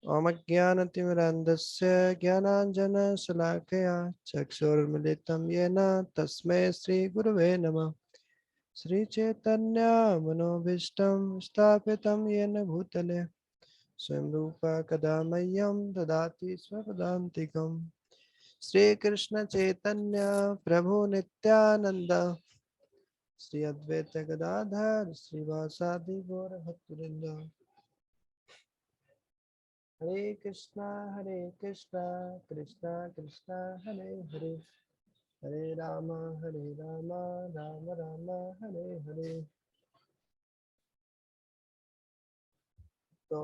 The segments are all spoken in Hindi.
ओम अज्ञानतिमिरान्धस्य ज्ञानाञ्जनशलाकया चक्षुर्मिलितं येन तस्मै श्रीगुरवे नमः। श्रीचैतन्यमनोभीष्टं स्थापितं येन भूतले स्वयं रूपा कदा मह्यं ददाति स्वपदान्तिकम्। श्रीकृष्णचैतन्य प्रभु नित्यानन्द श्री अद्वैत गदाधर श्रीवासादि गौरभक्तवृंद। हरे कृष्णा कृष्णा कृष्णा हरे हरे, हरे राम राम राम हरे हरे। तो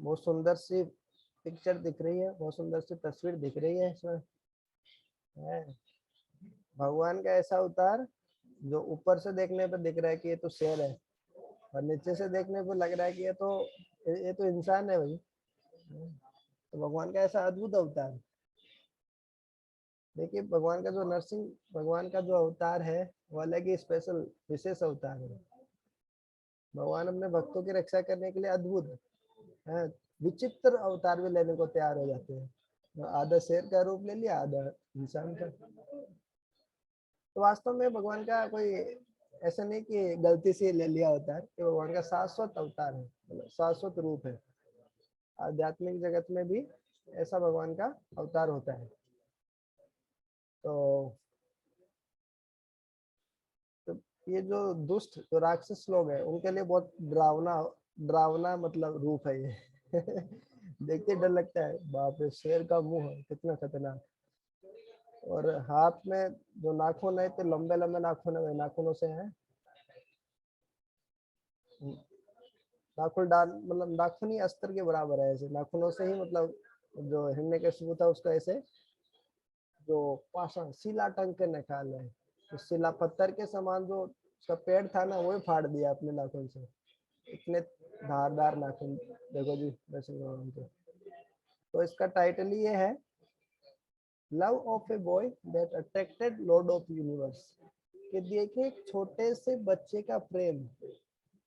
बहुत सुंदर सी पिक्चर दिख रही है, बहुत सुंदर सी तस्वीर दिख रही है इसमें। है भगवान का ऐसा अवतार जो ऊपर से देखने पर दिख रहा है कि ये तो शेर है, और नीचे से देखने पर लग रहा है कि ये तो इंसान है भाई। तो भगवान का ऐसा अद्भुत अवतार। देखिए भगवान का जो नरसिंह भगवान का जो अवतार है वो अलग ही स्पेशल विशेष अवतार है। भगवान अपने भक्तों की रक्षा करने के लिए अद्भुत है, विचित्र अवतार भी लेने को तैयार हो जाते हैं। आधा शेर का रूप ले लिया, आधा इंसान का। तो वास्तव में भगवान का कोई ऐसा नहीं कि गलती से ले लिया अवतार, कि भगवान का शाश्वत अवतार है, मतलब शाश्वत रूप है। आध्यात्मिक जगत में भी ऐसा भगवान का अवतार होता है। तो ये जो दुष्ट जो राक्षस लोग हैं उनके लिए बहुत डरावना डरावना मतलब रूप है ये। देखते डर लगता है, बाप रे शेर का मुंह है, कितना खतरनाक। और हाथ में जो नाखून है तो लंबे लंबे नाखून है, नाखूनों से है। नाखून डाल मतलब नाखून ही अस्त्र के बराबर है, ऐसे नाखूनों से ही मतलब जो हिरण्यकशिपु था उसका ऐसे जो पाषाण शिला टंग के निकाल है, तो शिला पत्थर के समान जो उसका पेड़ था ना वो ही फाड़ दिया अपने नाखून से। इतने धारदार नाखून देखो जी वैसे भगवान के। तो इसका टाइटल ही ये है, love of a boy that attracted Lord of universe. कि देखिए एक छोटे से बच्चे का प्रेम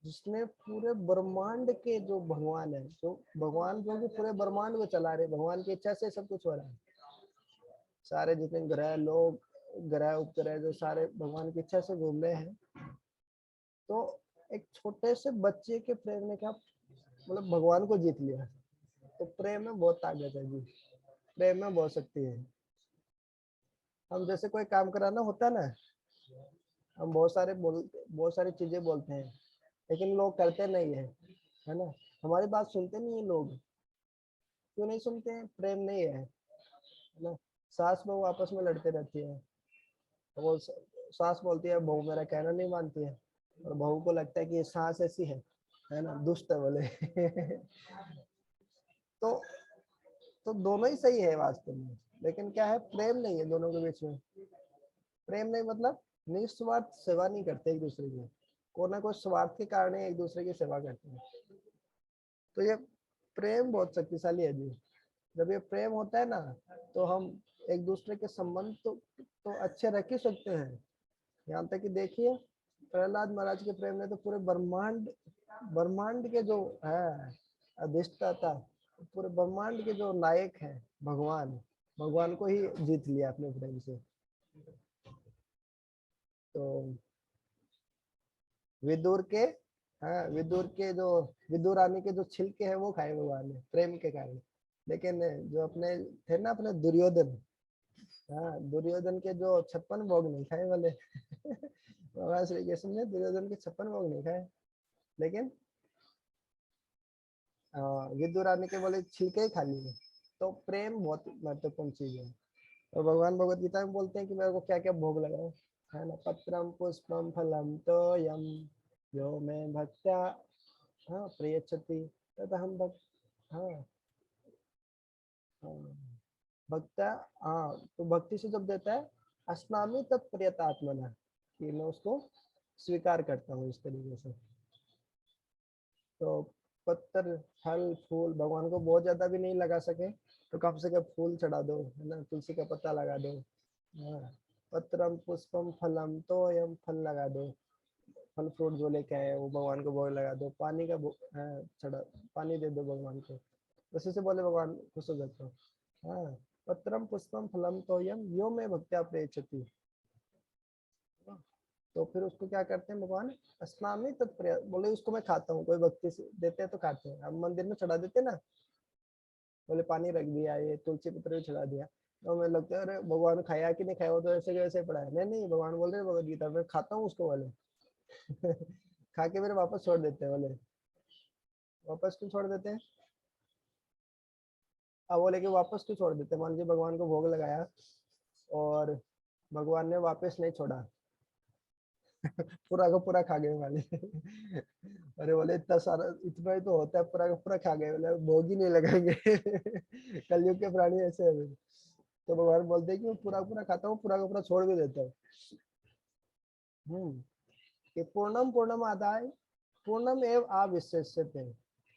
जिसने पूरे ब्रह्मांड के जो भगवान है, जो भगवान जो कि पूरे ब्रह्मांड को चला रहे, भगवान की इच्छा से सब कुछ हो रहा है। सारे जितने ग्रह लोग ग्रह उपग्रह जो सारे भगवान की इच्छा से घूम रहे हैं। तो एक छोटे से बच्चे के प्रेम ने क्या मतलब भगवान को जीत लिया। तो प्रेम में बहुत ताकत है जी, प्रेम में बहुत शक्ति है। हम जैसे कोई काम कराना होता है ना, हम बहुत सारी चीजें बोलते हैं, लेकिन लोग करते नहीं है ना। हमारी बात सुनते नहीं है लोग। क्यों नहीं सुनते हैं? प्रेम नहीं है ना। सास बहू आपस में लड़ते रहती है, वो सास बोलती है बहू मेरा कहना नहीं मानती है, और बहू को लगता है कि ये सास ऐसी है ना, दुष्ट है बोले। तो दोनों ही सही है वास्तव में, लेकिन क्या है प्रेम नहीं है दोनों के बीच में। प्रेम नहीं मतलब निस्वार्थ सेवा नहीं करते एक दूसरे की, कोई ना कोई स्वार्थ के कारण एक दूसरे की सेवा करते हैं। तो ये प्रेम बहुत शक्तिशाली है जी। जब ये प्रेम होता है ना तो हम एक दूसरे के संबंध तो अच्छे रख ही सकते हैं। यहाँ तक कि देखिए प्रहलाद महाराज के प्रेम ने तो पूरे ब्रह्मांड ब्रह्मांड के जो है अधिष्ठाता, पूरे ब्रह्मांड के जो नायक है भगवान, भगवान को ही जीत लिया अपने प्रेम से। तो विदुर के हाँ विदुर के जो विदुर रानी के जो छिलके हैं वो खाए भगवान ने प्रेम के कारण। लेकिन जो अपने थे ना अपने दुर्योधन, हाँ दुर्योधन के जो 56 भोग नहीं खाए वाले। भगवान श्री कृष्ण ने दुर्योधन के 56 भोग नहीं खाए, लेकिन विदुर रानी के बोले छिलके ही खा लिए। तो प्रेम बहुत महत्वपूर्ण चीज है। और भगवान भगवत गीता में बोलते हैं कि मेरे को क्या क्या भोग लगाओ, है ना। पत्रम पुष्पम फलम तो यम यो में भक्त्या हाँ प्रयच्छति तथा हम भक्त हाँ हाँ भक्ता हाँ तो भक्ति से जब देता है अस्नामी तत्प्रियतात्मना, कि मैं उसको स्वीकार करता हूँ इस तरीके से। तो पत्थर फल फूल भगवान को बहुत ज्यादा भी नहीं लगा सके तो कम से कम फूल चढ़ा दो, है ना, तुलसी का पत्ता लगा दो। हाँ पत्रम पुष्पम फलम तो यम फल लगा दो, फल फ्रूट जो लेके आए वो भगवान को भोग लगा दो। पानी का चढ़ा पानी दे दो भगवान को। उसी से बोले भगवान खुश हो जाते हो। हाँ, पत्रम पुष्पम फलम तोयम यो में भक्त्या प्रेषति। तो फिर उसको क्या करते हैं भगवान, अस्नामि तत्प्रिय, बोले उसको मैं खाता हूँ, कोई भक्ति से देते हैं तो खाते हैं। हम मंदिर में चढ़ा देते ना, बोले पानी रख दिया, ये तुलसी पत्र भी चढ़ा दिया, तो हमें लगता है अरे भगवान खाया कि नहीं खाया, वो तो ऐसे कैसे पड़ा है। नहीं नहीं, भगवान बोल रहे भगवद गीता में खाता हूँ उसको बोले। खा के फिर वापस छोड़ देते हैं बोले। वापस क्यों छोड़ देते हैं? अब बोले कि वापस क्यों छोड़ देते हैं, मान लीजिए भगवान को भोग लगाया और भगवान ने वापस नहीं छोड़ा, पूरा का पूरा खा गए वाले। अरे बोले इतना सारा, इतना ही तो होता है, पूरा का पूरा खा गए, बोले भोग ही नहीं लगाएंगे। कलयुग के प्राणी ऐसे है। तो भगवान बोलते हैं कि मैं पूरा पूरा खाता हूँ, पूरा का पूरा छोड़ भी देता हूँ। कि पूर्णम पूर्णम आदाय पूर्णम एवं अविशेष्यते,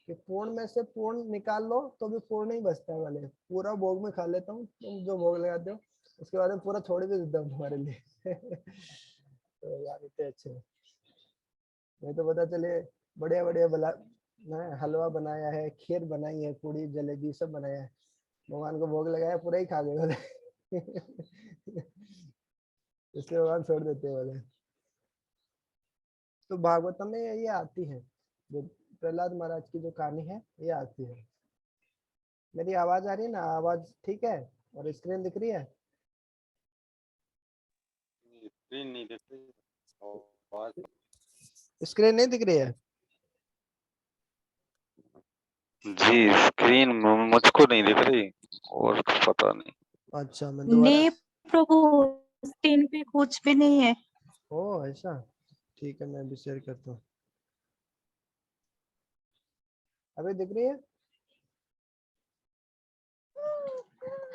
कि पूर्ण में से पूर्ण निकाल लो तो भी पूर्ण ही बचता है वाले। पूरा भोग में खा लेता हूँ, तुम जो भोग लगाते हो उसके बाद में पूरा छोड़ भी देता हूँ तुम्हारे लिए। तो यार इतने अच्छे हैं। नहीं तो पता चले बढ़िया बढ़िया बला हलवा बनाया है, खीर बनाई है, पूड़ी जलेबी सब बनाया है, भगवान को भोग लगाया, पूरा ही खा गए बोले। इसलिए भगवान छोड़ देते बोले। तो भागवतम में ये आती है, जो प्रहलाद महाराज की जो कहानी है ये आती है। मेरी आवाज आ रही है ना, आवाज ठीक है और स्क्रीन दिख रही है? स्क्रीन नहीं दिख रही, आवाज स्क्रीन नहीं दिख रही है? जी स्क्रीन मुझको नहीं दिख रही, और पता नहीं। अच्छा, मैं दोबारा। नहीं प्रभु, स्क्रीन पे कुछ भी नहीं है। ओ ऐसा, ठीक है, मैं भी शेयर करता हूँ। अभी दिख रही है?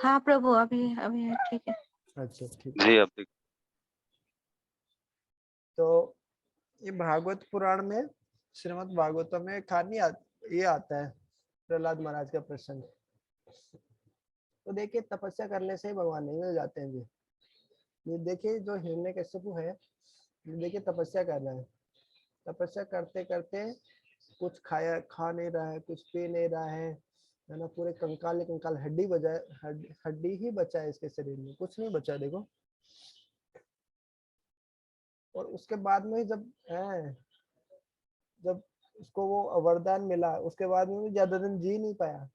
हाँ प्रभु, अभी अभी ठीक है। अच्छा ठीक। जी अब दिख। तो ये भागवत पुराण में, श्रीमद् भागवतम में कहानी ये आता है प्रहलाद महाराज का प्रसंग। तो देखिए तपस्या करने से ही भगवान नहीं मिल जाते हैं जी। ये देखिए जो हिरण्यकश्यपु है, ये देखिए तपस्या कर रहा है, तपस्या करते करते कुछ खाया खा नहीं रहा है, कुछ पी नहीं रहा है ना, पूरे कंकाल ही कंकाल, हड्डी बचा, हड्डी ही बचा है इसके शरीर में, कुछ नहीं बचा देखो। और उसके बाद में जब जब उसको वो वरदान मिला, उसके बाद में भी ज्यादा दिन जी नहीं पाया।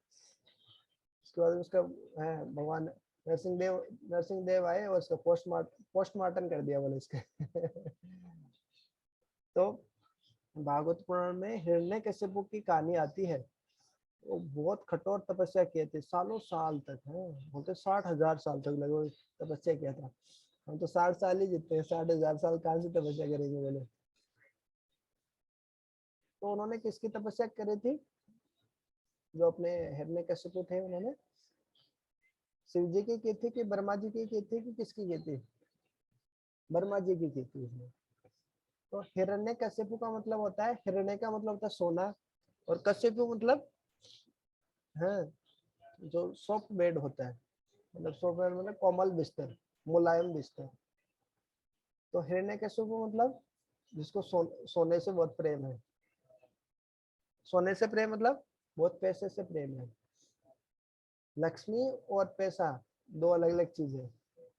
उसके बाद उसका भगवान नरसिंह देव आए और उसका पोस्टमार्टम कर दिया बोले इसके। तो भागवत पुराण में हिरण्यकश्यपु की कहानी आती है। वो बहुत कठोर तपस्या किए थे, सालों साल तक है, बोलते 60,000 साल तक लगभग तपस्या किया था। हम तो 60 साल ही जीते हैं, 60,000 साल कहाँ से तपस्या करेंगे बोले। तो उन्होंने किसकी तपस्या करी थी? जो अपने हिरण्यकश्यपु थे, उन्होंने शिव जी की थी कि ब्रह्मा जी की थी कि किसकी की थी? ब्रह्मा जी की थी उसने। तो हिरण्यकश्यपु का मतलब होता है, हिरण्य का मतलब होता है सोना, और कश्यपु मतलब है जो सॉफ्ट बेड होता है, मतलब सॉफ्ट बेड मतलब कोमल बिस्तर, मुलायम बिस्तर। तो हिरण्यकश्यपु मतलब जिसको सोने से बहुत प्रेम है। सोने से प्रेम मतलब बहुत पैसे से प्रेम है। लक्ष्मी और पैसा दो अलग अलग चीज है।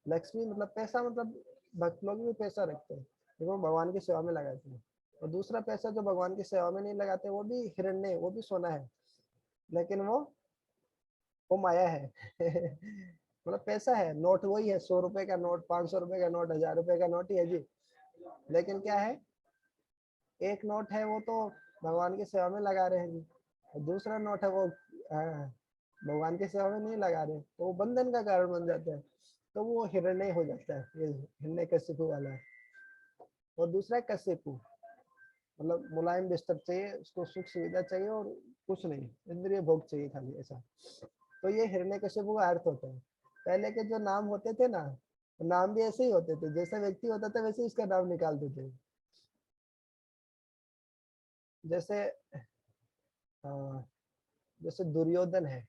लक्ष्मी मतलब पैसा, मतलब भक्त लोग भी पैसा रखते हैं लेकिन वो भगवान की सेवा में लगाते हैं। और दूसरा पैसा जो भगवान की सेवा में नहीं लगाते, वो भी हिरण्य, वो भी सोना है, लेकिन वो माया है। मतलब पैसा है, नोट वही है, 100 रुपए का नोट, 500 रुपए का नोट, 1000 रुपए का नोट ही है जी। लेकिन क्या है, एक नोट है वो तो भगवान की सेवा में लगा रहे हैं जी, और दूसरा नोट है वो भगवान की सेवा में नहीं लगा रहे, तो वो बंधन का कारण बन जाता है। तो वो हिरण्य हो जाता है, ये हिरण्य कश्यपु वाला है। और दूसरा कश्यपु मतलब मुलायम बिस्तर चाहिए उसको, सुख सुविधा चाहिए और कुछ नहीं, इंद्रिय भोग चाहिए खाली, ऐसा। तो ये हिरण्यकश्यपु का अर्थ होता है। पहले के जो नाम होते थे ना, नाम भी ऐसे ही होते थे, जैसा व्यक्ति होता था वैसे ही उसका नाम निकालते थे। जैसे जैसे दुर्योधन है।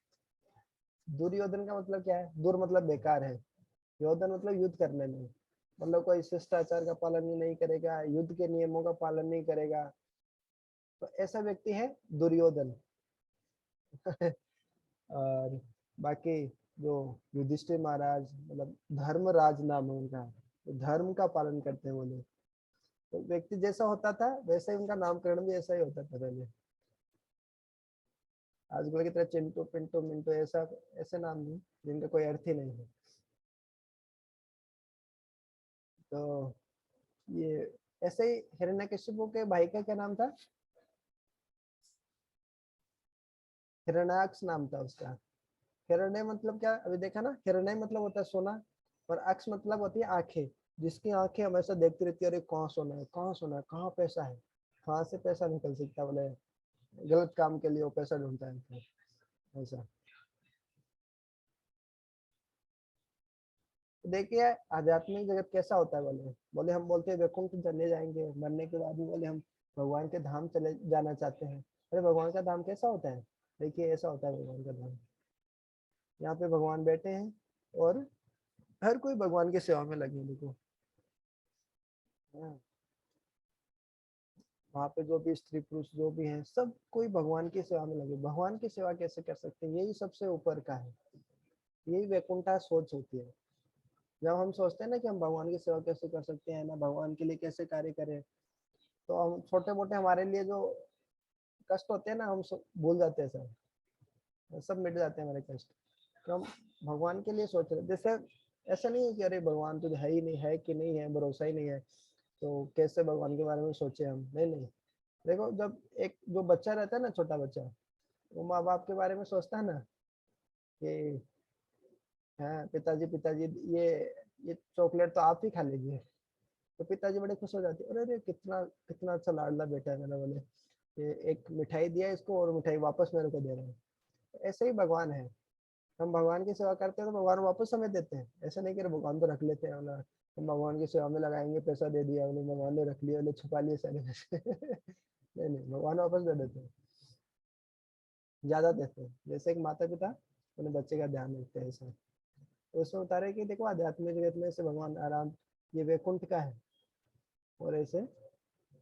दुर्योधन का मतलब क्या है? दुर मतलब बेकार है, योधन मतलब युद्ध करने में, मतलब कोई शिष्टाचार का पालन नहीं करेगा, युद्ध के नियमों का पालन नहीं करेगा, तो ऐसा व्यक्ति है दुर्योधन। और बाकी जो युधिष्ठिर महाराज, मतलब धर्मराज नाम है उनका, तो धर्म का पालन करते हैं वो लोग। तो व्यक्ति जैसा होता था वैसे ही उनका नामकरण भी ऐसा ही होता था पहले। आजकल की तरह चिंटू पिंटू मिंटू ऐसा ऐसे नाम नहीं जिनका कोई अर्थ ही नहीं है। तो ये ऐसे ही हिरण्यकशिपु के भाई का क्या नाम था? हिरण्याक्ष नाम था उसका। हिरण्य मतलब क्या, अभी देखा ना, हिरण्य मतलब होता है सोना, और अक्ष मतलब होती है आंखें। जिसकी आंखें हमेशा देखती रहती है, अरे कहाँ सोना है, कहाँ सोना है, कहाँ पैसा है, कहाँ से पैसा निकल सकता है, बोले गलत काम के लिए वो पैसा ढूंढता है ऐसा। तो देखिए आध्यात्मिक जगत कैसा होता है, बोले बोले हम बोलते हैं वैकुंठ चले जाएंगे मरने के बाद भी, बोले हम भगवान के धाम चले जाना चाहते हैं। अरे भगवान का धाम कैसा होता है? देखिए ऐसा होता है भगवान का धाम। यहाँ पे भगवान बैठे हैं और हर कोई भगवान की सेवा में लगे। देखो हाँ, वहाँ पे जो भी स्त्री पुरुष जो भी हैं सब कोई भगवान की सेवा में लगे। भगवान की सेवा कैसे कर सकते हैं? यही सबसे ऊपर का है, यही वैकुंठा सोच होती है। जब हम सोचते हैं ना कि हम भगवान की सेवा कैसे कर सकते हैं ना, भगवान के लिए कैसे कार्य करें, तो हम छोटे मोटे हमारे लिए जो कष्ट होते हैं ना, हम भूल जाते हैं, सब मिट जाते हैं हमारे कष्ट। तो हम भगवान के लिए सोच रहे, जैसे ऐसा नहीं है कि अरे भगवान तो है ही नहीं, है कि नहीं है, भरोसा ही नहीं है, तो कैसे भगवान के बारे में सोचे हम। नहीं नहीं, देखो जब एक जो बच्चा रहता है ना, छोटा बच्चा, वो माँ बाप के बारे में सोचता है ना कि हाँ पिताजी पिताजी ये चॉकलेट तो आप ही खा लीजिए, तो पिताजी बड़े खुश हो जाते हैं, अरे अरे कितना कितना अच्छा लाडला बेटा है मेरा, बोले ये एक मिठाई दिया इसको और मिठाई वापस मेरे को दे रहे हैं। ऐसे ही भगवान है, हम भगवान की सेवा करते हैं तो भगवान वापस हमें देते हैं। ऐसा नहीं कि भगवान तो रख लेते हैं ना, हम भगवान की सेवा में लगाएंगे, पैसा दे दिया उन्हें, भगवान ने रख लिया, छुपा लिए सारे पैसे नहीं नहीं, भगवान वापस दे देते हैं, ज्यादा देते हैं। जैसे एक माता पिता अपने बच्चे का ध्यान रखते हैं ऐसा। तो उसमें उतारे कि देखो आध्यात्मिक जगत में से भगवान आराम, ये वैकुंठ का है, और ऐसे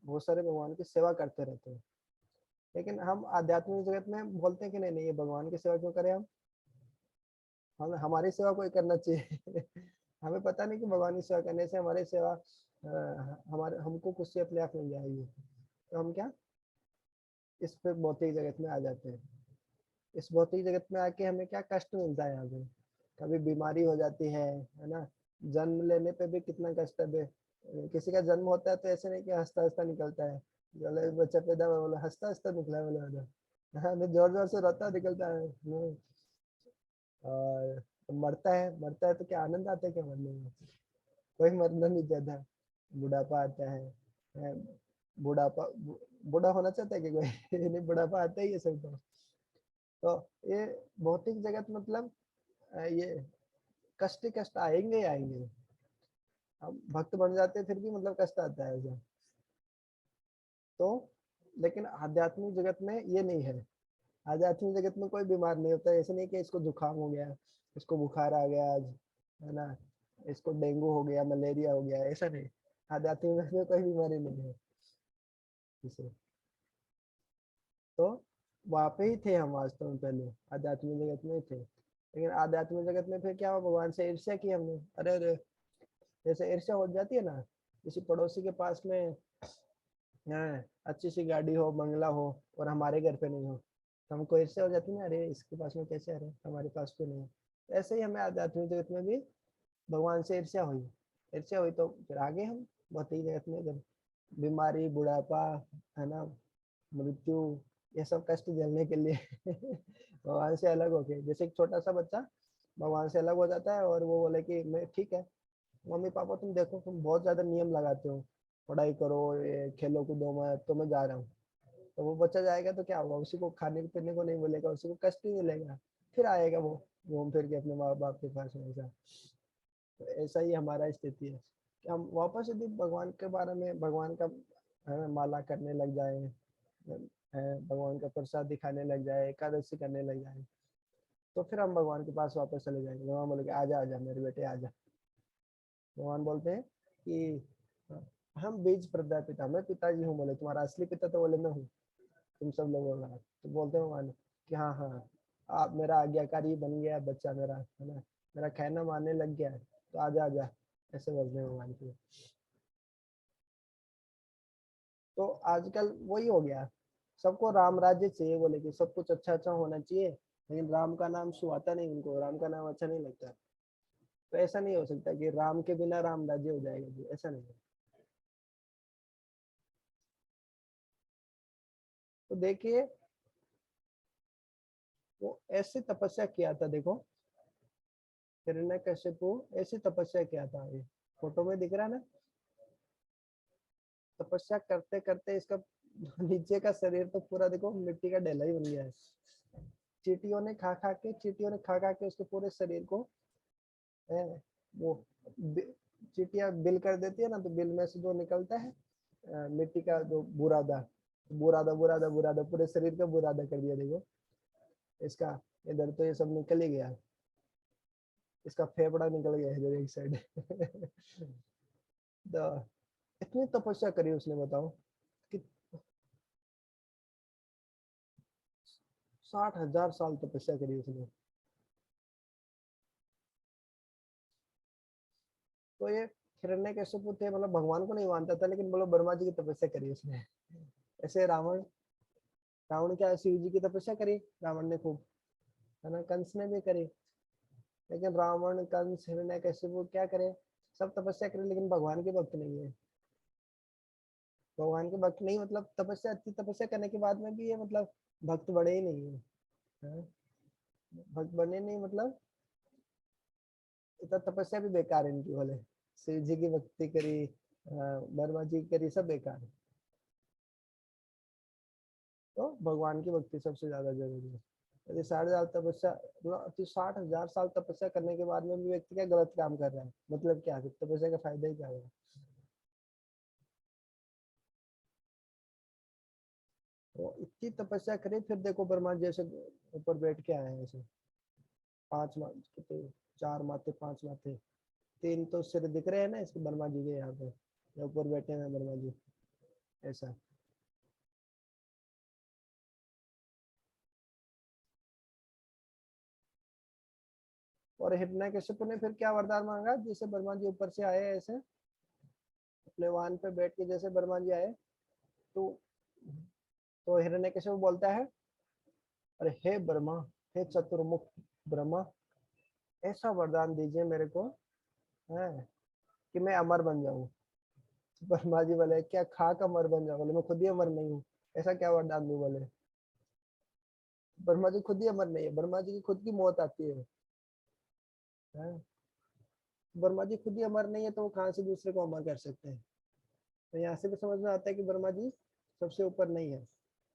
बहुत सारे भगवान की सेवा करते रहते हैं। लेकिन हम आध्यात्मिक जगत में बोलते हैं कि नहीं नहीं, ये भगवान की सेवा क्यों करें हम हमारी सेवा कोई करना चाहिए हमें पता नहीं कि भगवान की सेवा करने से हमारी सेवा हमारे हमको खुशी अपने आप मिल जाएगी। तो हम क्या इस पे भौतिक जगत में आ जाते हैं। इस भौतिक जगत में आके हमें क्या कष्ट मिलता है, यहाँ पे कभी बीमारी हो जाती है ना, जन्म लेने पे भी कितना कष्ट है किसी का जन्म होता है तो ऐसे नहीं कि हंसता हंसता निकलता है, बोले बच्चा पैदा हुआ बोले हंसता हंसता निकला, बोले हाँ जोर जोर से रोता निकलता है। और मरता है तो क्या आनंद आता है क्या मरने में? कोई मरना नहीं चाहता। बुढ़ापा आता है, है, बुढ़ापा बूढ़ा होना चाहता है कि कोई नहीं, बुढ़ापा आता ही है सबको। तो ये भौतिक जगत मतलब ये कष्ट ही कष्ट आएंगे ही आएंगे। हम भक्त बन जाते हैं फिर भी मतलब कष्ट आता है ऐसा। तो लेकिन आध्यात्मिक जगत में ये नहीं है। आध्यात्मिक जगत में कोई बीमार नहीं होता है। ऐसे नहीं कि इसको जुकाम हो गया, इसको बुखार आ गया आज, है ना, इसको डेंगू हो गया, मलेरिया हो गया, ऐसा नहीं। आध्यात्मिक जगत में कोई बीमारी नहीं है इसे। तो वहाँ पे ही थे हम वास्तव में, पहले आध्यात्मिक जगत में ही थे। लेकिन आध्यात्मिक जगत में फिर क्या हुआ, भगवान से ईर्ष्या की हमने। अरे अरे, जैसे ईर्ष्या हो जाती है ना, किसी पड़ोसी के पास में अच्छी सी गाड़ी हो, बंगला हो, और हमारे घर पे नहीं हो, तो हमको ईर्ष्या हो जाती है ना, अरे इसके पास में कैसे, अरे हमारे पास क्यों नहीं है। तो ऐसे ही हमें आध्यात्मिक जगत में भी भगवान से ईर्ष्या हुई तो फिर आगे हम भौतिक जगत में जब बीमारी, बुढ़ापा, है ना, मृत्यु, ये सब कष्ट झेलने के लिए भगवान से अलग हो गए। जैसे एक छोटा सा बच्चा भगवान से अलग हो जाता है और वो बोले कि मैं ठीक है, मम्मी पापा तुम देखो तुम बहुत ज्यादा नियम लगाते हो, पढ़ाई करो, ये खेलो कूदो मत, तो मैं जा रहा हूँ। तो वो बच्चा जाएगा तो क्या होगा, उसी को खाने पीने को नहीं मिलेगा, उसी को कष्ट ही मिलेगा। फिर आएगा वो घूम फिर के अपने माँ बाप के पास में ऐसा। तो ऐसा ही हमारा स्थिति है कि हम वापस यदि भगवान के बारे में, भगवान का माला करने लग जाए, भगवान का प्रसाद दिखाने लग जाए, एकादशी करने लग जाए, तो फिर हम भगवान के पास वापस चले जाएंगे। भगवान बोलेंगे आजा आजा मेरे बेटे आजा। भगवान बोलते हैं कि हम बीज प्रदापिता, मैं पिताजी हूँ, बोले तुम्हारा असली पिता तो बोले मैं हूँ, तुम सब लोगों का। तो बोलते हैं भगवान कि हाँ हाँ आप मेरा आज्ञाकारी बन गया बच्चा मेरा, है ना, मेरा कहना मानने लग गया है, तो आजा आजा, ऐसे बोलते हैं भगवान को। तो आजकल वही हो गया, सबको राम राज्य चाहिए बोले कि सब कुछ अच्छा अच्छा होना चाहिए, लेकिन राम का नाम सुहाता नहीं उनको, राम का नाम अच्छा नहीं लगता। तो ऐसा नहीं हो सकता कि राम के बिना राम राज्य हो जाएगा जी, ऐसा नहीं है। तो देखिए वो ऐसी तपस्या किया था, देखो हिरण्यकशिपु ऐसी तपस्या किया था, ये फोटो में दिख रहा है ना, तपस्या करते करते इसका नीचे का शरीर तो पूरा देखो मिट्टी का ढेला ही बन गया है। चींटियों ने खा खा के, चींटियों ने खा खा के उसके पूरे शरीर को, है, वो चींटियां बिल कर देती है ना, तो बिल में से जो निकलता है मिट्टी का जो बुरादा, बुरादा बुरादा बुरादा पूरे शरीर का बुरादा कर दिया देखो इसका। इधर तो ये सब निकल ही गया, इसका फेफड़ा निकल गया इधर एक साइड। तो इतनी तपस्या करी उसने, बताओ कि 60,000 साल तपस्या करी उसने। तो ये हिरण्यकशिपु थे, मतलब भगवान को नहीं मानता था, लेकिन बोलो ब्रह्मा जी की तपस्या करी उसने। ऐसे रावण, रावण क्या शिव जी की तपस्या करी रावण ने खूब, है ना, कंस ने भी करी, लेकिन रावण कंस हिरण्यकशिपु क्या करे, सब तपस्या करे लेकिन भगवान के भक्त नहीं है। भगवान के भक्त नहीं, मतलब तपस्या, इतनी तपस्या करने के बाद में भी ये मतलब भक्त बड़े ही नहीं है, हाँ? भक्त बने नहीं मतलब इतना तपस्या भी बेकार है इनकी, बोले शिव जी की भक्ति करी, ब्रह्मा जी की करी, सब बेकार है। तो भगवान की भक्ति सबसे ज्यादा जरूरी है। यदि 60,000 तपस्या, मतलब 60,000 साल तपस्या करने के बाद में भी व्यक्ति क्या गलत काम कर रहा है, मतलब क्या है, तपस्या का फायदा ही क्या है। तो इतनी तपस्या करी, फिर देखो ब्रह्मा जी ऐसे ऊपर बैठ के आए हैं ऐसे, 5 कितने, 4 माथे 5 माथे, 3 तो सिर दिख रहे हैं ना इसके ब्रह्मा जी के, यहाँ पे ऊपर बैठे हैं ब्रह्मा जी ऐसा। और हिरण्यकशिपु ने फिर क्या वरदान मांगा, जैसे ब्रह्मा जी ऊपर से आए ऐसे अपने वाहन पे बैठ के, जैसे ब्रह्मा जी आए तो हिरण्यकशिपु बोलता है, अरे हे ब्रह्मा, हे चतुर्मुख ब्रह्मा, ऐसा वरदान दीजिए मेरे को, है, कि मैं अमर बन जाऊं। ब्रह्मा जी बोले क्या खा कर अमर बन जाऊं, बोले मैं खुद ही अमर नहीं हूँ, ऐसा क्या वरदान दूं, बोले ब्रह्मा जी खुद ही अमर नहीं है, ब्रह्मा जी की खुद की मौत आती है? ब्रह्मा जी खुद ही अमर नहीं है तो वो कहाँ से दूसरे को अमर कर सकते हैं। तो यहाँ से भी समझ में आता है कि ब्रह्मा जी सबसे ऊपर नहीं है,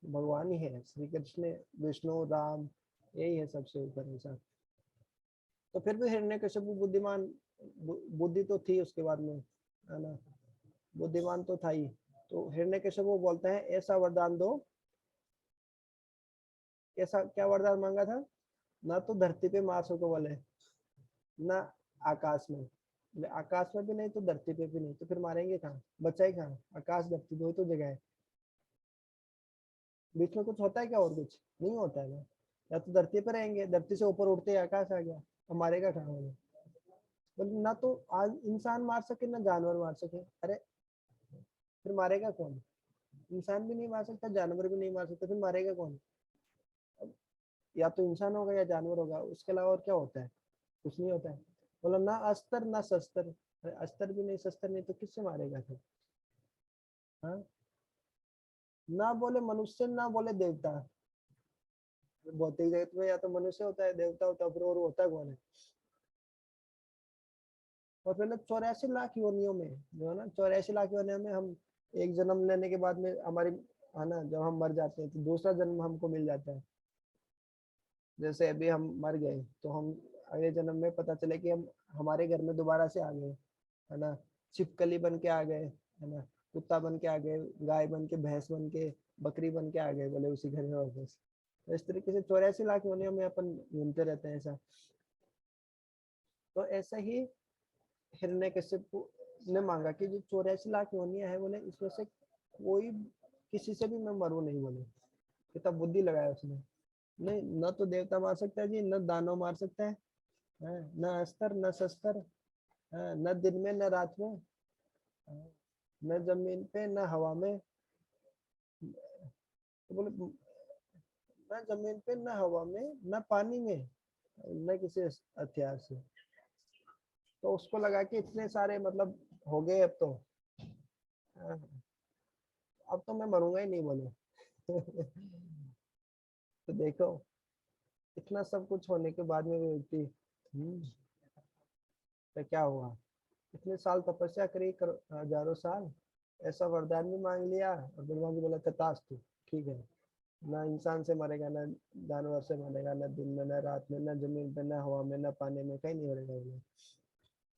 भगवान ही है, श्री कृष्ण विष्णु राम, यही है सबसे ऊपर ऐसा। तो फिर भी हिरण्यकशिपु बुद्धिमान, बुद्धि तो थी उसके बाद में, है ना, बुद्धिमान तो था ही। तो हिरण्यकशिपु बोलता है ऐसा वरदान दो, ऐसा क्या वरदान मांगा था, ना तो धरती पे मार सको बोले, ना आकाश में, बोले आकाश में भी नहीं तो धरती पे भी नहीं, तो फिर मारेंगे कहाँ, बचा ही कहाँ, आकाश धरती दो ही तो जगह है, बीच में कुछ होता है क्या, और कुछ नहीं होता है ना, या तो धरती पे रहेंगे, धरती से ऊपर उठते ही आकाश आ गया, तो मारेगा कहाँ बोले, बोले ना तो आज इंसान मार सके ना जानवर मार सके, अरे फिर मारेगा कौन, इंसान भी नहीं मार सकता जानवर भी नहीं मार सकता, फिर मारेगा कौन, अब या तो इंसान होगा या जानवर होगा, उसके अलावा और क्या होता है, कुछ नहीं होता है। बोला ना अस्त्र ना शस्त्र, अरे अस्त्र भी नहीं शस्त्र नहीं तो किससे मारेगा फिर, हाँ, ना बोले मनुष्य ना बोले देवता, भौतिक जगत में या तो मनुष्य होता है देवता होता है, फिर और होता है कौन है। और पहले 84 लाख योनियों में, जो है ना 84 लाख योनियों में हम एक जन्म लेने के बाद में हमारी, है ना, जब हम मर जाते हैं तो दूसरा जन्म हमको मिल जाता है। जैसे अभी हम मर गए तो हम अगले जन्म में पता चले कि हम हमारे घर में दोबारा से आ गए, है ना, छिपकली बन के आ गए, है ना, कुत्ता बन के आ गए, गाय बन के, भैंस बन के, बकरी बन के आ गए, बोले उसी घर में वापस। तो इस तरीके से 84 लाख योनियों में अपन घूमते रहते हैं ऐसा। तो ऐसा ही हिरण्यकशिपु ने मांगा कि जो 84 लाख योनियां है, बोले इसमें से कोई किसी से भी मैं मरू नहीं, बोले कितना बुद्धि लगाया उसने। नहीं, न तो देवता मार सकता है जी, न दानव मार सकता है, न अस्त्र न शस्त्र, न दिन में न रात में, न जमीन पे न हवा में, तो बोले न जमीन पे न हवा में न पानी में न किसी हथियार से। तो उसको लगा कि इतने सारे मतलब हो गए अब तो, हाँ, अब तो मैं मरूंगा ही नहीं बोले। तो देखो इतना सब कुछ होने के बाद में भी व्यक्ति, तो क्या हुआ, इतने साल तपस्या करी हजारों साल, ऐसा वरदान भी मांग लिया और भगवान जी बोला तथास्तु, ठीक है, ना इंसान से मरेगा, ना जानवर से मरेगा, ना दिन में, ना रात में, ना जमीन पे, ना हवा में, ना पानी में, कहीं नहीं मरेगा बोले।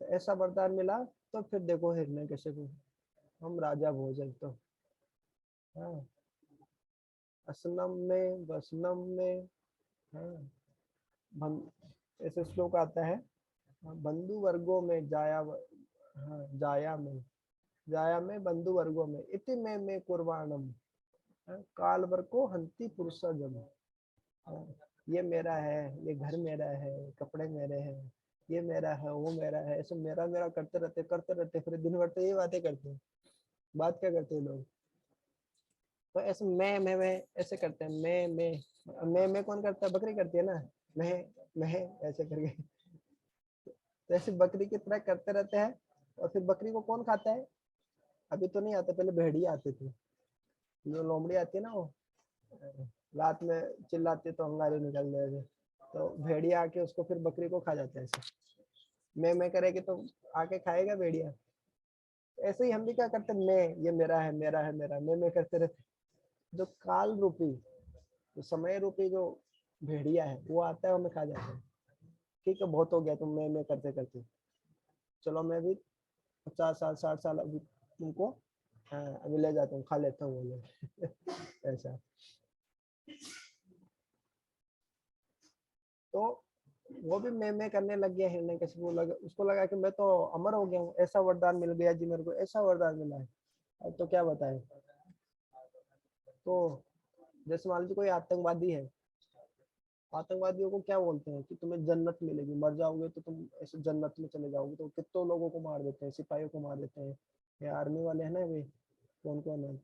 तो ऐसा वरदान मिला। तो फिर देखो हिरण्यकशिपु, हम राजा भोज एक तो, हाँ, असनम में वसनम में, हाँ, ऐसे श्लोक आता है, हाँ, बंधु वर्गों में जाया, हाँ, जाया में बंधु वर्गों में इति में कुर्बानम, काल वर को हंती पुरुषा जम, ये मेरा है, ये घर मेरा है, कपड़े मेरे हैं, ये मेरा है, वो मेरा है, ऐसे मेरा मेरा करते रहते फिर दिन भर तो ये बातें करते हैं। बात क्या करते हैं लोग, तो ऐसे मैं ऐसे करते हैं, मैं कौन करता है, बकरी करती है ना, मैं ऐसे करके। तो ऐसे बकरी की तरह करते रहते हैं। और फिर बकरी को कौन खाता है, अभी तो नहीं आते, पहले भेड़िया आते थे, जो लोमड़ी आती है ना वो, रात में चिल्लाती है तो अंगारे निकल जाएंगे, तो भेड़िया आके उसको फिर बकरी को खा जाता है ऐसे, मैं करेगी तो आके खाएगा भेड़िया। ऐसे ही हम भी क्या करते हैं, मैं, ये मेरा है, मेरा है, मेरा, मैं करते रहते। जो काल रूपी, जो समय रूपी जो भेड़िया है वो आता है, हमें खा जाता है। ठीक है, बहुत हो गया तुम मैं करते करते, चलो मैं भी 50 साल 60 साल अभी तुमको, हाँ, अभी ले जाता हूँ, खा लेता हूँ बोले। ऐसा। तो वो भी मैं करने लग गया हिरण्यकशिपु, उसको लगा कि मैं तो अमर हो गया हूँ, ऐसा वरदान मिल गया जी मेरे को, ऐसा वरदान मिला है, अब तो क्या बताएं। तो जैसे मान लीजिए कोई आतंकवादी है, आतंकवादियों को क्या बोलते हैं कि तुम्हें जन्नत मिलेगी, मर जाओगे तो तुम ऐसे जन्नत में चले जाओगे, तो कितने लोगों को मार देते हैं, सिपाहियों को मार देते हैं, ये आर्मी वाले हैं ना वे, कौन कौन है,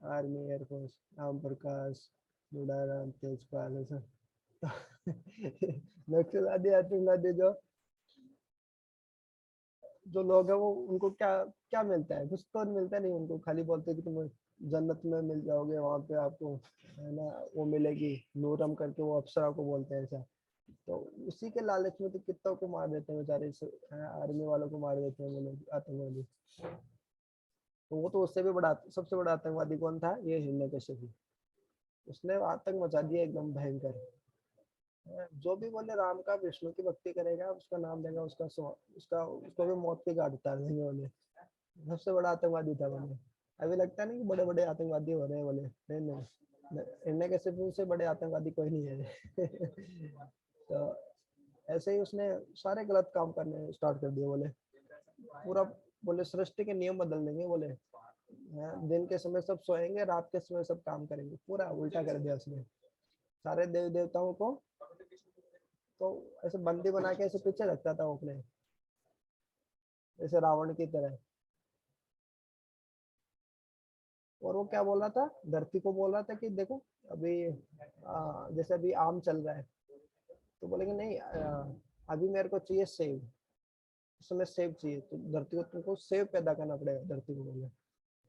आर्मी, एयरफोर्स, राम प्रकाश, बुढ़ाराम, तेजपाल, ऐसा। नक्सलवादी आतंकवादी जो लोग है वो, उनको क्या क्या मिलता है, कुछ तो मिलता नहीं उनको, खाली बोलते हैं कि तुम जन्नत में मिल जाओगे, वहां पे आपको है ना वो मिलेगी, नूरम करके वो अप्सरा को बोलते हैं ऐसा। तो उसी के लालच में तो कितनों को मार देते हैं बेचारे, आर्मी वालों को मार देते हैं वो लोग आतंकवादी। तो वो तो उससे भी बड़ा, सबसे बड़ा आतंकवादी कौन था, ये हिरण्यकशिपु, उसने आतंक मचा दिया एकदम भयंकर। जो भी बोले राम का विष्णु की भक्ति करेगा, उसका नाम देगा, उसको भी मौत के घाट उतार देंगे बोले। सबसे बड़ा आतंकवादी था बोले। अभी लगता नहीं कि बड़े बड़े आतंकवादी हो रहे हैं बोले, नहीं नहीं, हिरण्यकशिपु से बड़े आतंकवादी कोई नहीं है। तो ऐसे ही उसने सारे गलत काम करने स्टार्ट कर दिए बोले, पूरा, बोले सृष्टि के नियम बदल देंगे बोले, दिन के समय सब सोएंगे, रात के समय सब काम करेंगे, पूरा उल्टा कर दिया उसने। सारे देव देवताओं को तो ऐसे बंदी बना के ऐसे पीछे रखता था वो अपने, जैसे रावण की तरह। और वो क्या बोल रहा था, धरती को बोल रहा था कि देखो अभी जैसे अभी आम चल रहा है, तो बोलेंगे नहीं, अभी मेरे को चाहिए सेब, इस समय सेब चाहिए, तो धरती को, तुमको सेब पैदा करना पड़ेगा, धरती को बोले।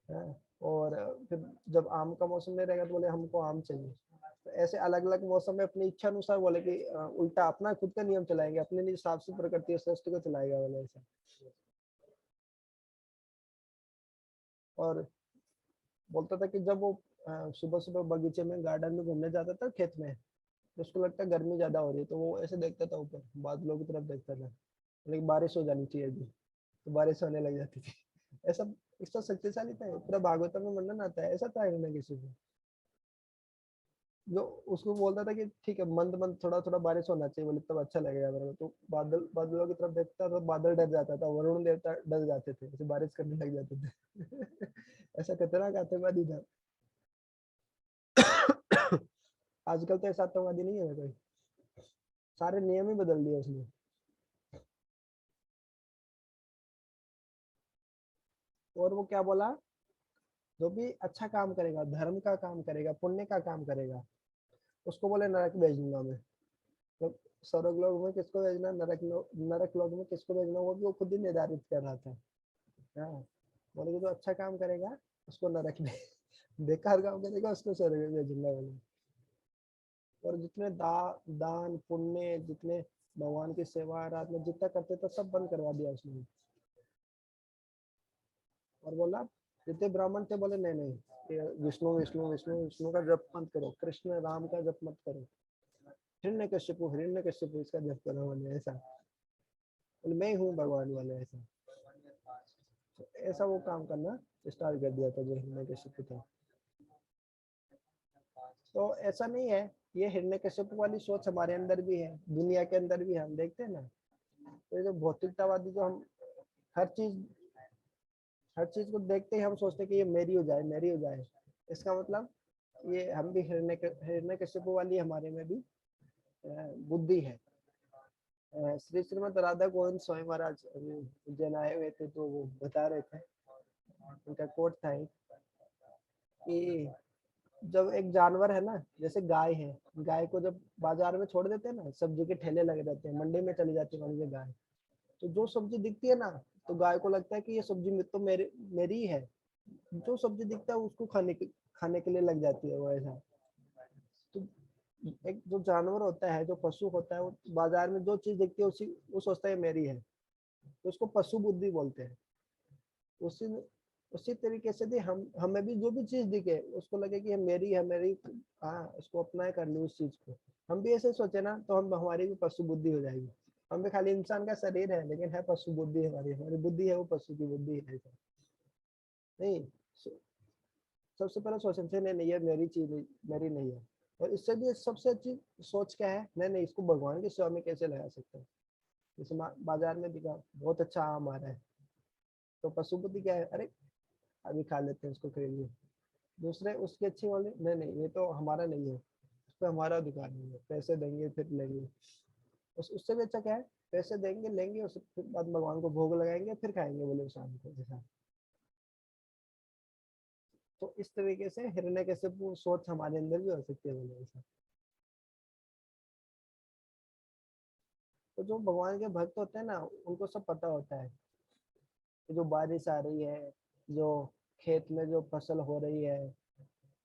हाँ, और फिर जब आम का मौसम नहीं रहेगा तो बोले हमको आम चाहिए। तो ऐसे अलग अलग मौसम में अपनी इच्छा अनुसार बोले कि उल्टा अपना खुद का नियम चलाएंगे, अपने हिसाब से प्रकृति सृष्टि को चलाएगा बोले ऐसा। और बोलता था कि जब वो सुबह सुबह बगीचे में, गार्डन में घूमने जाता था खेत में, तो उसको लगता गर्मी ज्यादा हो रही है, तो वो ऐसे देखता था ऊपर बादलों की तरफ देखता था, लेकिन बारिश हो जानी चाहिए अभी, तो बारिश होने लग जाती थी। ऐसा, इसका शक्तिशाली था, पूरा भागवतम में वर्णन आता है, ऐसा था ना किसी को, जो उसको बोलता था कि ठीक है मंद मंद थोड़ा थोड़ा बारिश होना चाहिए बोले तब अच्छा लगेगा मेरे को, तो बादलों की तरफ देखता तो बादल डर जाता था, वरुण देवता डर जाते थे, ऐसे बारिश करने लग जाते थे। ऐसा खतरनाक आतंकवादी था। आजकल तो ऐसा आतंकवादी नहीं है ना कोई, सारे नियम ही बदल दिए उसने। और वो क्या बोला, जो भी अच्छा काम करेगा, धर्म का काम करेगा, पुण्य का काम करेगा, उसको बोले नरक भेज दूंगा मैं। तो स्वर्ग लोक में किसको भेजना, नरक लोक में किसको भेजना, वो भी वो खुद ही निर्धारित कर रहा था। हाँ, बोले जो अच्छा काम करेगा उसको नरक में, बेकार काम करेगा उसको स्वर्ग में भेजूंगा बोले। और जितने दान पुण्य, जितने भगवान की सेवा आराधना जितना करते थे सब बंद करवा दिया उसने। और बोला जितने ब्राह्मण थे बोले नहीं नहीं, ये विष्णु विष्णु विष्णु विष्णु का जप मत करो, कृष्ण राम का जप मत करो, हिरण्य कश्यपु इसका जप करो बोले। ऐसा बोले मैं हूँ भगवान वाले, ऐसा। तो ऐसा वो काम करना स्टार्ट कर दिया था जो हिरण्य कश्यपु था। तो ऐसा नहीं है, ये हिरण्यकश्यप वाली सोच हमारे अंदर भी है, दुनिया के अंदर भी हम देखते हैं ना। तो ये जो भौतिकतावादी, जो हम हर चीज हर चीज को देखते ही हम सोचते हैं कि ये मेरी हो जाए, मेरी हो जाए। इसका मतलब ये हम भी हिरण्यकश्यप वाली हमारे में भी बुद्धि है। श्री श्रीमद राधा गोविंद स्वामी महाराज उज्जैन आए हुए थे, तो वो बता रहे थे, उनका कोट था कि जब एक जानवर है ना, जैसे गाय है, गाय को जब बाजार में छोड़ देते हैं ना, सब्जी के ठेले लगे रहते हैं, मंडी में चली जाती है मान लीजिए गाय, तो जो सब्जी दिखती है ना, तो गाय को लगता है कि ये सब्जी में तो मेरी ही है। जो सब्जी दिखता है उसको खाने के लिए लग जाती है वो, ऐसा। तो एक जो जानवर होता है, जो पशु होता है, वो बाजार में जो चीज दिखती है उसी वो सोचता है मेरी है, तो उसको पशु बुद्धि बोलते हैं। उसी उसी तरीके से भी हम हमें भी जो भी चीज दिखे उसको लगे कि ये मेरी है, मेरी, हाँ उसको अपना कर लूँ उस चीज को। हम भी ऐसे सोचे ना, तो हम हमारी भी पशु बुद्धि हो जाएगी। हम भी खाली इंसान का शरीर है लेकिन है पशु बुद्धि, हमारी हमारी बुद्धि है वो पशु की बुद्धि है, ऐसा नहीं। सबसे पहले सोचना चाहिए नहीं नहीं ये मेरी चीज नहीं, मेरी नहीं है। और इससे भी सबसे अच्छी सोच क्या है, नहीं नहीं इसको भगवान की सेवा में कैसे लगा सकते हैं। जैसे बाजार में दिखा बहुत अच्छा आम आ रहा है, तो पशु बुद्धि क्या है, अरे अभी खा लेते हैं, उसको खरीद लिया। दूसरे उसकी अच्छी वाले, नहीं नहीं ये तो हमारा नहीं है, उस पर हमारा अधिकार नहीं है, पैसे देंगे फिर लेंगे। उससे भी अच्छा क्या है, पैसे देंगे लेंगे, उसके बाद भगवान को भोग लगाएंगे फिर खाएंगे बोले शाम को, जैसा। तो इस तरीके से हिरण्यकश्यप सोच हमारे अंदर भी हो सकती है बोले, ऐसा। तो जो भगवान के भक्त होते हैं ना, उनको सब पता होता है कि जो बारिश आ रही है, जो खेत में जो फसल हो रही है,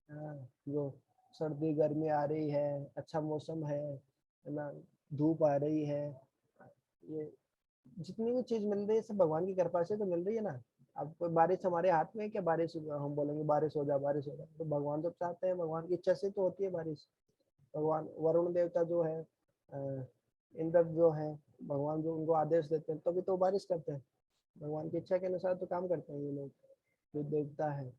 हाँ, जो सर्दी गर्मी आ रही है, अच्छा मौसम है ना, धूप आ रही है, ये जितनी भी चीज मिल रही है सब भगवान की कृपा से तो मिल रही है ना। अब कोई बारिश हमारे हाथ में है क्या, बारिश हम बोलेंगे बारिश हो जा बारिश हो जा, तो भगवान तो चाहते हैं, भगवान की इच्छा से तो होती है बारिश। भगवान वरुण देवता जो है, इंद्र जो है, भगवान जो उनको आदेश देते हैं तभी तो बारिश करते हैं। भगवान की इच्छा के अनुसार तो काम करते हैं ये लोग, जो देवता है।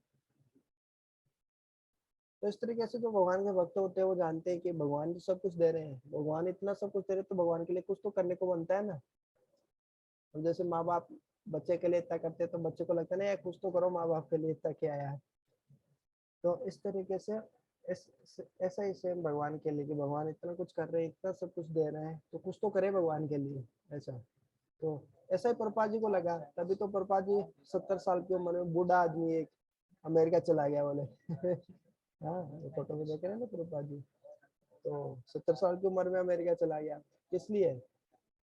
तो इस तरीके से जो भगवान के भक्त होते हैं वो जानते हैं कि भगवान तो सब कुछ दे रहे हैं, भगवान इतना सब कुछ दे रहे हैं, तो भगवान के लिए कुछ तो करने को बनता है ना। और जैसे माँ बाप बच्चे के लिए इतना करते हैं तो बच्चे को लगता है ना यार कुछ तो करो माँ बाप के लिए, इतना क्या है। तो इस तरीके से ऐसा ही सेम भगवान के लिए, कि भगवान इतना कुछ कर रहे हैं, इतना सब कुछ दे रहे हैं, तो कुछ तो करे भगवान के लिए, ऐसा। तो ऐसा ही प्रभुपाद जी को लगा, तभी तो प्रभुपाद जी 70 साल की उम्र में बूढ़ा आदमी एक अमेरिका चला गया बोले। हाँ, फोटो में देख रहे हैं ना प्रभुपाद जी, तो 70 साल की उम्र में अमेरिका चला गया। किस लिए,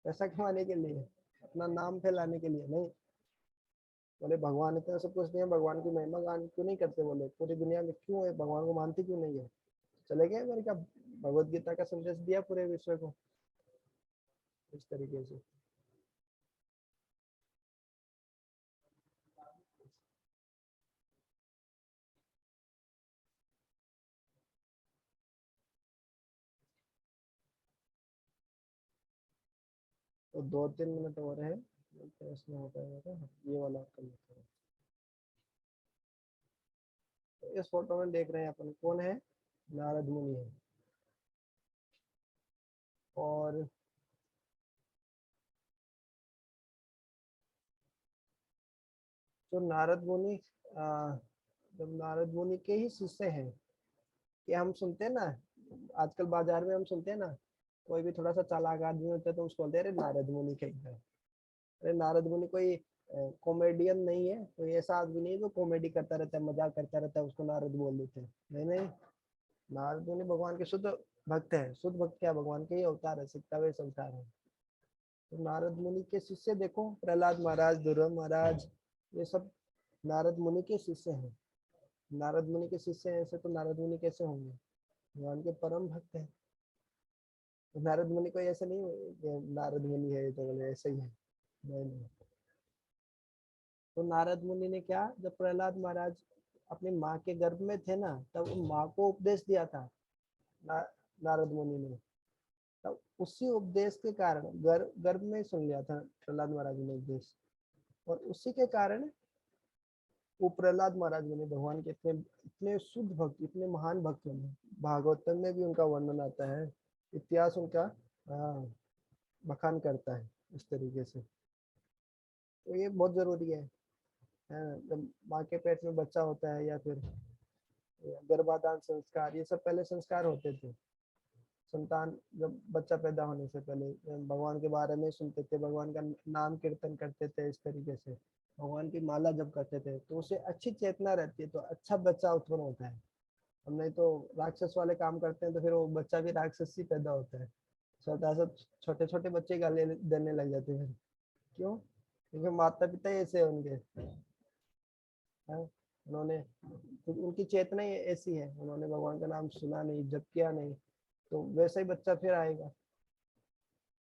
पैसा कमाने के लिए, अपना नाम फैलाने के लिए नहीं। बोले भगवान इतना सब कुछ दिया, भगवान की महिमा गान क्यों नहीं करते, बोले पूरी दुनिया में क्यों है, भगवान को मानती क्यों नहीं है। चले गए अमेरिका, भगवत गीता का संदेश दिया पूरे विश्व को, इस तरीके से। तो 2-3 मिनट और है, तो इसमें हो पाएगा क्या, ये वाला कर लेते हैं। तो इस फोटो में देख रहे हैं अपन कौन है, नारद मुनि है। और जो नारद मुनि, जब नारद मुनि के ही शिष्य हैं, कि हम सुनते हैं ना आजकल बाजार में हम सुनते हैं ना, कोई भी थोड़ा सा चालाक आदमी होता है तो उसको बोलते हैं अरे नारद मुनि कहीं का। अरे नारद मुनि कोई कॉमेडियन नहीं है, कोई ऐसा आदमी नहीं है जो कॉमेडी करता रहता है, मजाक करता रहता है, उसको नारद बोल देते हैं। नहीं नहीं, नारद मुनि भगवान के शुद्ध भक्त है। शुद्ध भक्त क्या, भगवान के ही अवतार है, 27 अवतार है। तो नारद मुनि के शिष्य देखो, प्रहलाद महाराज, ध्रुव महाराज, ये सब नारद मुनि के शिष्य हैं। नारद मुनि के शिष्य हैं ऐसे, तो नारद मुनि कैसे होंगे, भगवान के परम भक्त हैं। तो नारद मुनि कोई ऐसे नहीं है कि नारद मुनि है तो बोले ऐसे ही है, नहीं नहीं। तो नारद मुनि ने क्या, जब प्रहलाद महाराज अपनी माँ के गर्भ में थे ना, तब माँ को उपदेश दिया था ना, नारद मुनि ने। तब उसी उपदेश के कारण गर्भ में सुन लिया था प्रहलाद महाराज ने उपदेश, और उसी के कारण वो प्रहलाद महाराज बने भगवान के इतने इतने शुद्ध भक्त, इतने महान भक्त बने। भागवतम में भी उनका वर्णन आता है, इतिहास उनका बखान करता है इस तरीके से। तो ये बहुत जरूरी है। जब माँ के पेट में बच्चा होता है या फिर गर्भाधान संस्कार, ये सब पहले संस्कार होते थे। संतान जब बच्चा पैदा होने से पहले भगवान के बारे में सुनते थे, भगवान का नाम कीर्तन करते थे, इस तरीके से भगवान की माला जब करते थे तो उसे अच्छी चेतना रहती है, तो अच्छा बच्चा उत्पन्न होता है। हम नहीं तो राक्षस वाले काम करते हैं तो फिर वो बच्चा भी राक्षस ही पैदा होता है। छोटा सा छोटे छोटे बच्चे गाली देने लग जाते हैं। क्यों? क्योंकि माता पिता ही ऐसे हैं उनके, उन्होंने, उनकी चेतना ही ऐसी है, उन्होंने भगवान का नाम सुना नहीं, जप किया नहीं, तो वैसा ही बच्चा फिर आएगा।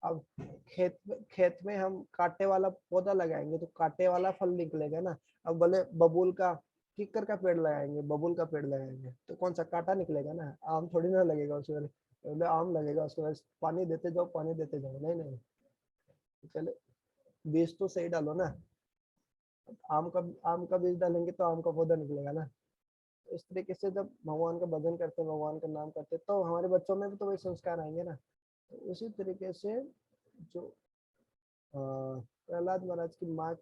अब खेत में हम कांटे वाला पौधा लगाएंगे तो कांटे वाला फल निकलेगा ना। अब भले बबूल का, किक्कर का पेड़ लगाएंगे, बबूल का पेड़ लगाएंगे तो कौन सा कांटा निकलेगा ना, आम थोड़ी ना लगेगा उसमें। पहले आम लगेगा, उसके बाद पानी देते जाओ, पानी देते जाओ। नहीं नहीं, पहले बीज तो सही डालो ना। आम का बीज डालेंगे तो आम का पौधा निकलेगा ना। इस तरीके से जब भगवान का भजन करते हैं, भगवान का नाम करते हैं, तो हमारे बच्चों में भी तो वही संस्कार आएंगे ना। तो उसी तरीके से जो प्रहलाद महाराज की माँ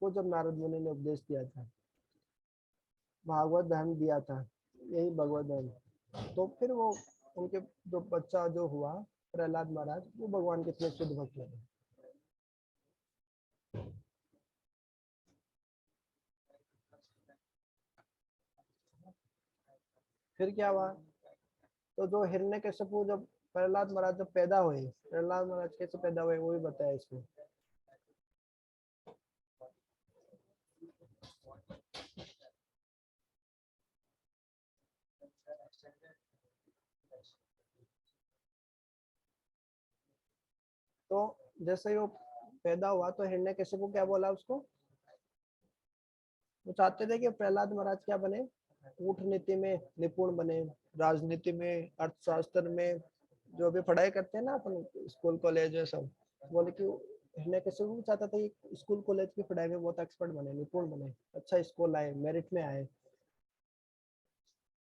को जब नारद मुनि ने उपदेश दिया था, भागवत धर्म दिया था, यही भगवत धर्म, तो फिर वो उनके जो बच्चा जो हुआ प्रहलाद महाराज, वो भगवान के इतने शुद्ध भक्त लगे। फिर क्या हुआ, तो जो हिरण्यकशिपु जब प्रहलाद महाराज जब पैदा हुए, प्रहलाद महाराज कैसे पैदा हुए वो भी बताया इसमें। तो जैसे ही वो पैदा हुआ तो हिरण्यकशिपु क्या बोला उसको, वो चाहते थे कि प्रहलाद महाराज क्या बने, कूटनीति में निपुण बने, राजनीति में, अर्थशास्त्र में, जो भी पढ़ाई करते हैं ना अपन स्कूल कॉलेज है सब, बोले कि हिरण्यकशिपु भी चाहता था कि स्कूल कॉलेज की पढ़ाई में बहुत एक्सपर्ट बने, निपुण बने, अच्छा स्कूल आए, मेरिट में आए।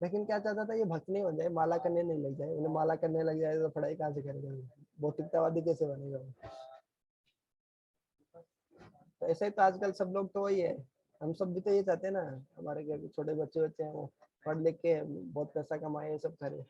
लेकिन क्या चाहता था, ये भक्त नहीं हो जाए, माला करने नहीं लग जाए। उन्हें माला करने लग जाए तो पढ़ाई कहाँ से करेगा, भौतिकतावादी कैसे बनेगा। तो ऐसे ही तो आजकल सब लोग तो वही है, हम सब भी तो ये चाहते हैं ना, हमारे घर के छोटे बच्चे हैं वो पढ़ लिख के बहुत पैसा कमाए, ये सब करे।